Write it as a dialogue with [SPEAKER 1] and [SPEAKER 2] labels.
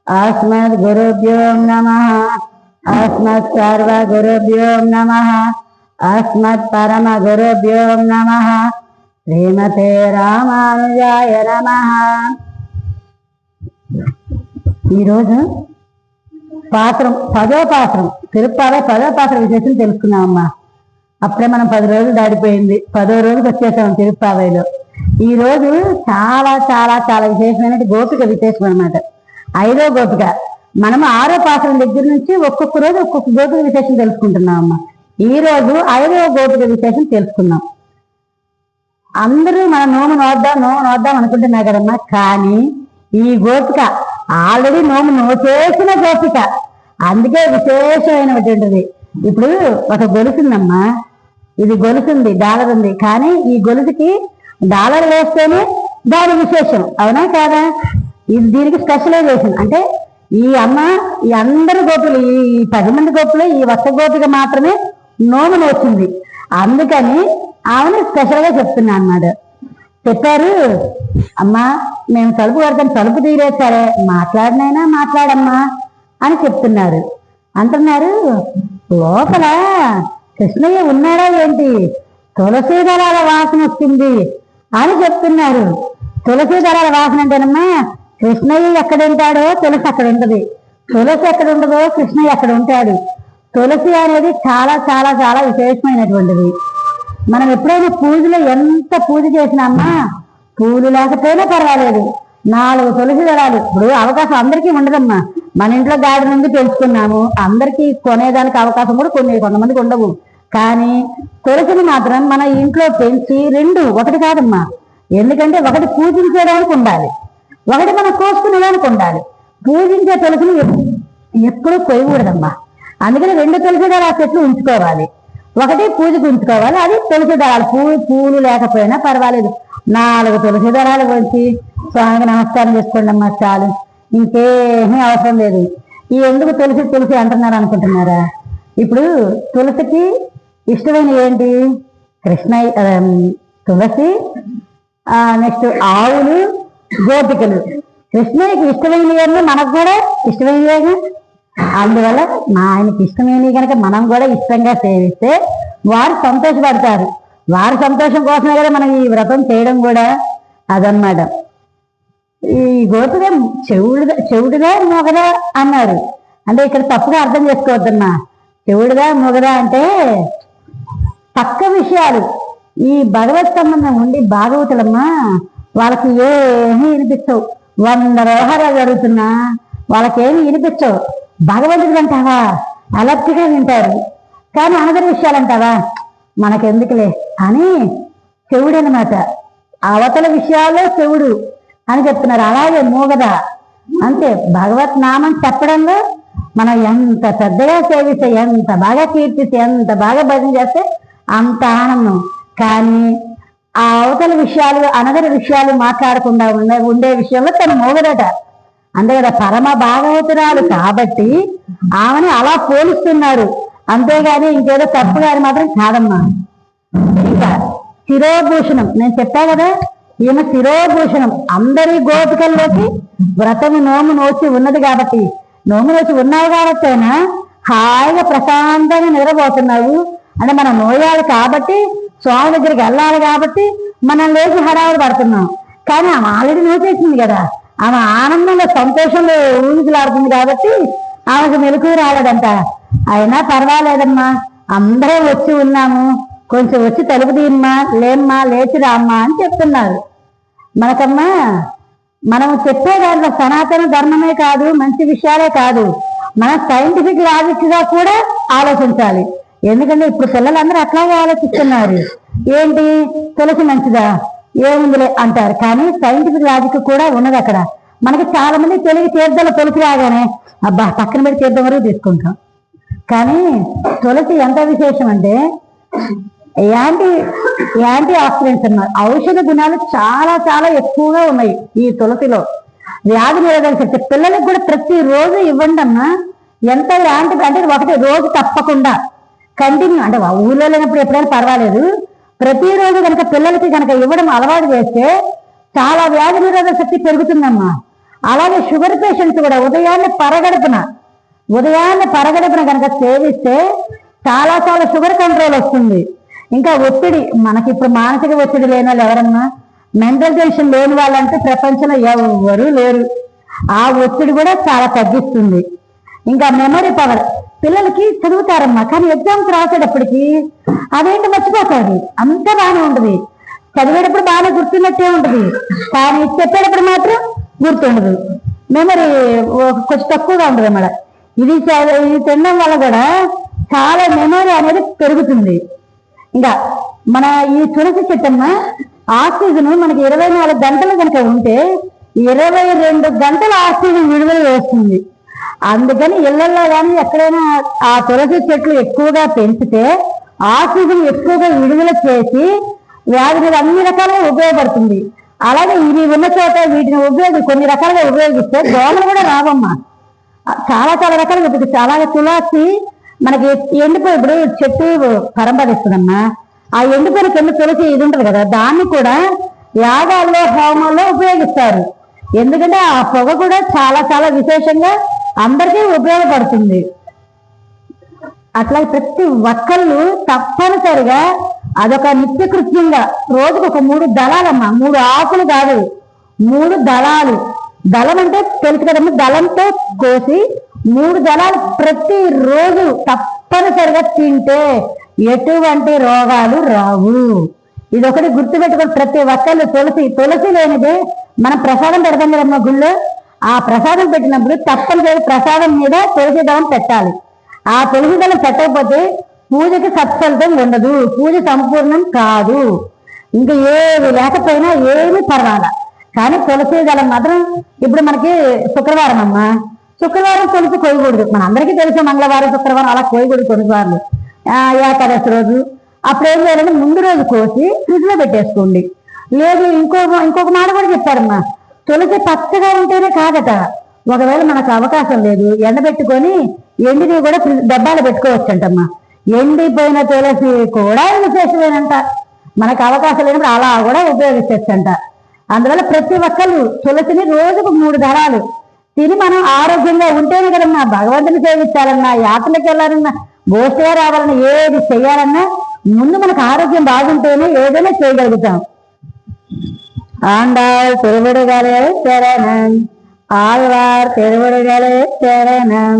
[SPEAKER 1] अस्मद्गुरुभ्यो नमः। अस्मत्सर्वगुरुभ्यो नमः। अस्मत्परमगुरुभ्यो नमः। श्रीमते रामानुजाय नमः। ఈరోజు పాత్రం 10వ పాత్రం తిరుప్పావై 10వ పాత్ర విశేషం తెలుసుకున్నామమ్మా. అప్పుడే మనం 10 రోజులు దాడిపోయింది, 10వ రోజుకి వచ్చేసాం తిరుప్పావైలో. ఈ రోజు చాలా చాలా చాలా విశేషమైన గోపిక విశేషం అనమాట. 5వ గోపిక. మనం 6వ పాత్రం దగ్గర నుంచి ఒక్కొక్క రోజు ఒక్కొక్క గోపిక విశేషం తెలుసుకుంటున్నాం అమ్మా. ఈ రోజు 5వ గోపిక విశేషం తెలుసుకున్నాం. అందరూ మనం నోము నోద్దాం అనుకుంటున్నారు కదమ్మా. కానీ ఈ గోపిక ఆల్రెడీ నోము నోచేసిన గోపిక, అందుకే విశేషమైనటువంటిది. ఇప్పుడు ఒక గొలుసుందమ్మా, ఇది గొలుసుంది, డాలర్ ఉంది. కానీ ఈ గొలుసుకి డాలర్ వేస్తేనే దాని విశేషం, అవునా కాదా? ఇది దీనికి స్పెషలైజేషన్. అంటే ఈ అమ్మ ఈ అందరు గోపులు, ఈ 10 మంది గోపులు ఈ ఒక్క గోపిక మాత్రమే నోము నోచింది. అందుకని ఆమెను స్పెషల్ గా చెప్తున్నా అన్నమాట. చెప్పారు, అమ్మా మేము తలుపు కడతాం, తలుపు తీరేస్తారే, మాట్లాడినైనా మాట్లాడమ్మా అని చెప్తున్నారు. అంటున్నారు, లోపల కృష్ణయ్య ఉన్నాడా ఏంటి, తులసి దళాల వాసన వస్తుంది అని చెప్తున్నారు. తులసి దళాల వాసన అంటేనమ్మా, కృష్ణయ్య ఎక్కడ ఉంటాడో తులసి అక్కడ ఉంటది, తులసి ఎక్కడ ఉండదో కృష్ణయ్య అక్కడ ఉంటాడు. తులసి అనేది చాలా చాలా చాలా విశేషమైనటువంటిది. మనం ఎప్పుడైనా పూజలో ఎంత పూజ చేసినామా, పూలు లేకపోయినా పర్వాలేదు, 4 తులసి దళాలు. ఇప్పుడు అవకాశం అందరికీ ఉండదమ్మా. మన ఇంట్లో గాడి నుండి పెంచుకున్నాము, అందరికీ కొనేదానికి అవకాశం కూడా కొంతమందికి ఉండవు. కానీ తులసిని మాత్రం మన ఇంట్లో పెంచి 2 ఒకటి కాదమ్మా. ఎందుకంటే ఒకటి పూజించేదానికి ఉండాలి, ఒకటి మనం కోసుకునేదానికి ఉండాలి. పూజించే తులసిని ఎప్పుడూ కొయ్యకూడదమ్మా. అందుకని 2 తులసి దళాల చెట్లు ఉంచుకోవాలి, ఒకటి పూజకు ఉంచుకోవాలి. అది తులసి దళాలు, పూలు లేకపోయినా పర్వాలేదు, 4 తులసి దళాలు వచ్చి స్వామికి నమస్కారం చేసుకోండి అమ్మా, చాలు, ఇంకేమీ అవసరం లేదు. ఈ ఎందుకు తులసి తులసి అంటున్నారు అనుకుంటున్నారా? ఇప్పుడు తులసికి ఇష్టమైన ఏంటి? కృష్ణయ్య, తులసి, నెక్స్ట్ ఆవులు, గోపికలు. కృష్ణయ్యకి ఇష్టమైనవి మనకు కూడా ఇష్టమైనవేగా. అందువల్ల ఆయనకి ఇష్టమైనవి కనుక మనం కూడా ఇష్టంగా సేవిస్తే వారు సంతోషపడతారు. వారి సంతోషం కోసమే కదా మనం ఈ వ్రతం చేయడం కూడా. అదన్నమాట. ఈ గోపిక చెవుడుగా మొగదా అన్నారు. అంటే ఇక్కడ తప్పుగా అర్థం చేసుకోవద్దమ్మా. చెవుడుగా మొగదా అంటే పక్క విషయాలు, ఈ భగవత్ సంబంధం ఉండి భాగవతులమ్మా వాళ్ళకి ఏమీ వినిపించవు. 100 వ్యవహారాలు జరుగుతున్నా వాళ్ళకేమీ వినిపించవు. భగవంతుడు అంటావా అలర్ట్గా వింటారు, కానీ అనదరి విషయాలు అంటావా మనకెందుకులే అని చెవుడు అనమాట. అవతల విషయాల్లో చెవుడు అని చెప్తున్నారు. అలాగే మూగద అంతే. భగవత్ నామం చెప్పడంలో మనం ఎంత పెద్దగా సేవిస్తే, ఎంత బాగా కీర్తిస్తే, ఎంత బాగా భజన చేస్తే అంత ఆనందం. కానీ ఆ అవతల విషయాలు, అనదరి విషయాలు మాట్లాడకుండా ఉండే విషయంలో తను మూగదట. అంతే కదా, పరమ భాగవతురాలు కాబట్టి ఆమెను అలా పోలుస్తున్నారు. అంతేగాని ఇంకేదో తప్పు గారి మాత్రం కాదమ్మా. ఇంకా శిరోభూషణం నేను చెప్పా కదా, ఈమె శిరోభూషణం. అందరి గోపికల్లోకి వ్రతము నోము నోచి ఉన్నది కాబట్టి, నోము నోచి ఉన్నావు కాబట్టి అయినా హాయిగా ప్రశాంతంగా నిద్రపోతున్నావు. అంటే మనం నోయాలి కాబట్టి, స్వామి దగ్గరికి వెళ్ళాలి కాబట్టి మనం లేచి హడావులు పడుతున్నాం. కానీ ఆమె ఆల్రెడీ నోచేసింది కదా, ఆమె ఆనందంలో సంతోషంలో ఊగిలాడుతుంది కాబట్టి ఆమెకు మెలకు రాలేదంట. అయినా పర్వాలేదమ్మా, అందరం వచ్చి ఉన్నాము, కొంచెం వచ్చి తలుపు తీయమ్మా, లేమ్మా, లేచి రామ్మా అని చెప్తున్నారు. మనకమ్మా మనం చెప్పే దాంట్లో సనాతన ధర్మమే కాదు, మంచి విషయాలే కాదు, మన సైంటిఫిక్ లాజిక్ గా కూడా ఆలోచించాలి. ఎందుకంటే ఇప్పుడు పిల్లలందరూ అట్లాగే ఆలోచిస్తున్నారు. ఏంటి తులసి మంచిదా, ఏముందిలే అంటారు. కానీ సైంటిఫిక్ లాజిక్ కూడా ఉన్నది అక్కడ. మనకి చాలా మంది తెలివి తీర్థాలు తులసి రాగానే అబ్బా పక్కన పెట్టి తీర్థం వరకు తీసుకుంటాం. కానీ తులసి ఎంత విశేషం అంటే యాంటీ ఆక్సిడెంట్స్ అన్నారు. ఔషధ గుణాలు చాలా చాలా ఎక్కువగా ఉన్నాయి ఈ తులసిలో. వ్యాధి నిరోధక శక్తి. పిల్లలకు కూడా ప్రతిరోజు ఇవ్వండి అమ్మా. ఎంత యాంటీ అంటే ఒకటి రోజు తప్పకుండా కంటిన్యూ, అంటే ఊళ్ళో లేనప్పుడు ఎప్పుడైనా పర్వాలేదు, ప్రతిరోజు కనుక పిల్లలకి కనుక ఇవ్వడం అలవాటు చేస్తే చాలా వ్యాధి నిరోధక శక్తి పెరుగుతుందమ్మా. అలాగే షుగర్ పేషెంట్స్ కూడా ఉదయాన్నే పరగడుపున కనుక సేవిస్తే చాలా చాలా షుగర్ కంట్రోల్ వస్తుంది. ఇంకా ఒత్తిడి, మనకి ఇప్పుడు మానసిక ఒత్తిడి లేని వాళ్ళు ఎవరన్నా, మెంటల్ టెన్షన్ లేని వాళ్ళంటే ప్రపంచంలో ఎవరు లేరు. ఆ ఒత్తిడి కూడా చాలా తగ్గిస్తుంది. ఇంకా మెమరీ పవర్, పిల్లలకి చదువుతారమ్మా కానీ ఎగ్జామ్స్ రాసేటప్పటికి అదేంటి మర్చిపోతారు. అంత బాగానే ఉంటుంది, చదివేటప్పుడు బాగానే గుర్తున్నట్టే ఉంటుంది, కానీ చెప్పేటప్పుడు మాత్రం గుర్తుండదు. మెమరీ కొంచెం తక్కువగా ఉంటుంది అన్నమాట. ఇది తినడం వల్ల కూడా చాలా మెమరీ అనేది పెరుగుతుంది. ఇంకా మన ఈ తులసి చెట్టమ్మ ఆక్సిజన్ మనకి 24 గంటలు కనుక ఉంటే 22 గంటల ఆక్సిజన్ విడుదల చేస్తుంది. అందుకని ఇళ్లలో కానీ ఎక్కడైనా ఆ తులసి చెట్లు ఎక్కువగా పెంచితే ఆక్సిజన్ ఎక్కువగా విడుదల చేసి వ్యాధులు అన్ని రకాలుగా ఉపయోగపడుతుంది. అలాగే ఇవి ఉన్న చోట వీటిని కొన్ని రకాలుగా ఉపయోగిస్తే దోమలు కూడా రావమ్మా. చాలా చాలా రకాలుగా ఉంటుంది. అలాగే తులసి మనకి ఎండిపోయి ఇప్పుడు చెట్టు పరంపరిస్తుందమ్మా. ఆ ఎండిపోయిన కింద తులసి ఇది ఉంటుంది కదా, దాన్ని కూడా యాగాల్లో హోమాల్లో ఉపయోగిస్తారు. ఎందుకంటే ఆ పొగ కూడా చాలా చాలా విశేషంగా అందరికీ ఉపయోగపడుతుంది. అట్లా ప్రతి ఒక్కళ్ళు తప్పనిసరిగా అదొక నిత్యకృత్యంగా రోజుకు ఒక 3 దళాలమ్మా, 3 ఆకులు కాదు 3 దళాలు. దళం అంటే తెలుసు కదమ్మా, దళంతో కోసి 3 దళాలు ప్రతిరోజు తప్పనిసరిగా తింటే ఎటువంటి రోగాలు రావు. ఇదొకటి గుర్తుపెట్టుకుని ప్రతి ఒక్కళ్ళు తులసి లేనిదే మనం ప్రసాదం పెడతాం కదమ్మా గుళ్ళో, ఆ ప్రసాదం పెట్టినప్పుడు తప్పనిసరి ప్రసాదం మీద తులసి దళం పెట్టాలి. ఆ తులసి దళం పెట్టకపోతే పూజకి సత్ఫలితం ఉండదు, పూజ సంపూర్ణం కాదు. ఇంకా ఏవి లేకపోయినా ఏమి పర్వాలా, కానీ తులసి దళం మాత్రం. ఇప్పుడు మనకి శుక్రవారం అమ్మా, శుక్రవారం తులసి కోయకూడదు. మనందరికీ తెలుసు మంగళవారం శుక్రవారం అలా కోయకూడదు కొన్నిసార్లు. ఏకాదశి రోజు అప్పుడు ఏం చేయాలంటే ముందు రోజు కోసి ఫ్రిడ్జ్ లో పెట్టేసుకోండి. లేదు ఇంకొక మాట కూడా చెప్పారమ్మా, తులసి పచ్చగా ఉంటేనే కాదట. ఒకవేళ మనకు అవకాశం లేదు ఎండబెట్టుకొని ఎండిని కూడా డబ్బాలు పెట్టుకోవచ్చంటమ్మా. ఎండిపోయిన తులసి కూడా విశేషమేనంట. మనకు అవకాశం లేనప్పుడు అలా కూడా ఉపయోగించవచ్చంట. అందువల్ల ప్రతి ఒక్కళ్ళు తులసిని రోజుకు 3 దళాలు తిని మనం ఆరోగ్యంగా ఉంటేనే కదమ్మా భగవంతుని సేవించాలన్నా, యాత్రలకు వెళ్ళాలన్నా, గోష్ఠిగా రావాలన్నా, ఏది చేయాలన్నా ముందు మనకు ఆరోగ్యం బాగుంటేనే ఏదైనా చేయగలుగుతాం. ఆండాళ్ తిరువడుగలే శరణం, ఆళ్వార్ తిరువడుగలే శరణం.